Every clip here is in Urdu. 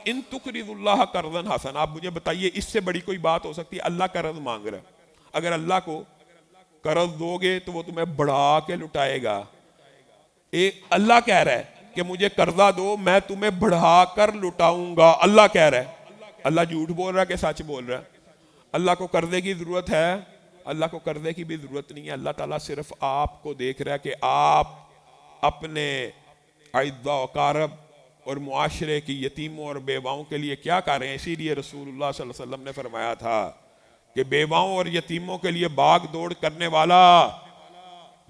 ان تقرض اللہ قرضا حسنا، آپ مجھے بتائیے اس سے بڑی کوئی بات ہو سکتی ہے؟ اللہ قرض مانگ رہا ہے، اگر اللہ کو قرض دو گے تو وہ تمہیں بڑھا کے لٹائے گا۔ اللہ کہہ رہا ہے کہ مجھے قرضہ دو میں تمہیں بڑھا کر لٹاؤں گا، اللہ کہہ رہا ہے۔ اللہ جھوٹ بول رہا ہے کہ سچ بول رہا ہے؟ اللہ کو قرضے کی ضرورت ہے؟ اللہ کو قرضے کی بھی ضرورت نہیں ہے۔ اللہ تعالیٰ صرف آپ کو دیکھ رہا ہے کہ آپ اپنے اعزاء و اقارب اور معاشرے کی یتیموں اور بیواؤں کے لیے کیا کر رہے ہیں۔ اسی لیے رسول اللہ صلی اللہ علیہ وسلم نے فرمایا تھا کہ بیواؤں اور یتیموں کے لیے باغ دوڑ کرنے والا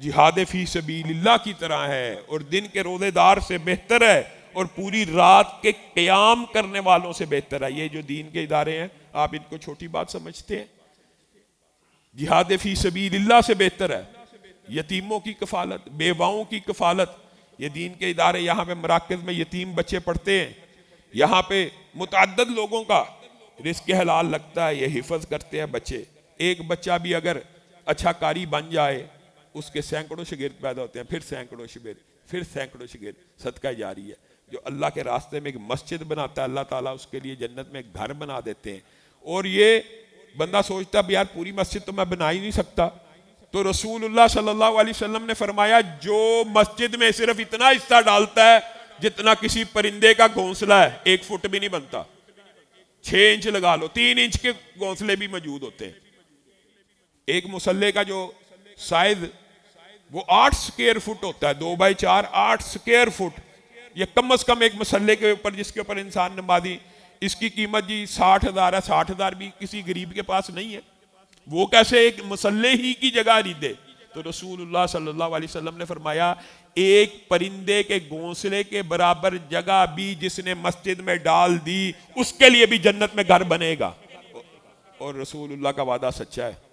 جہاد فی سبیل اللہ کی طرح ہے، اور دن کے روزے دار سے بہتر ہے، اور پوری رات کے قیام کرنے والوں سے بہتر ہے۔ یہ جو دین کے ادارے ہیں آپ ان کو چھوٹی بات سمجھتے ہیں؟ جہاد فی سبیل اللہ سے بہتر ہے یتیموں کی کفالت، بیواؤں کی کفالت۔ یہ دین کے ادارے، یہاں پہ مراکز میں یتیم بچے پڑھتے ہیں، یہاں پہ متعدد لوگوں کا رزق حلال لگتا ہے، یہ حفظ کرتے ہیں بچے۔ ایک بچہ بھی اگر اچھا قاری بن جائے اس کے سینکڑوں شاگرد پیدا ہوتے ہیں، پھر سینکڑوں شاگرد، پھر سینکڑوں شاگرد، صدقہ جاری ہے۔ جو اللہ کے راستے میں ایک مسجد بناتا ہے اللہ تعالیٰ اس کے لیے جنت میں ایک گھر بنا دیتے ہیں۔ اور یہ بندہ سوچتا ہے یار پوری مسجد تو میں بنا ہی نہیں سکتا، تو رسول اللہ صلی اللہ علیہ وسلم نے فرمایا جو مسجد میں صرف اتنا حصہ ڈالتا ہے جتنا کسی پرندے کا گھونسلہ ہے، 1 فٹ بھی نہیں بنتا، 6 انچ لگا لو، 3 انچ کے گھونسلے بھی موجود ہوتے ہیں۔ ایک مسلح کا جو سائز وہ 8 سکوائر فٹ ہوتا ہے، 2x4 8 سکوائر فٹ۔ یہ کم از کم ایک مسلح کے اوپر جس کے اوپر انسان نمازی، اس کی قیمت جی 60,000 ہے۔ 60,000 بھی کسی غریب کے پاس نہیں ہے، وہ کیسے ایک مسلح ہی کی جگہ خریدے؟ تو رسول اللہ صلی اللہ علیہ وسلم نے فرمایا ایک پرندے کے گھونسلے کے برابر جگہ بھی جس نے مسجد میں ڈال دی اس کے لیے بھی جنت میں گھر بنے گا، اور رسول اللہ کا وعدہ سچا ہے۔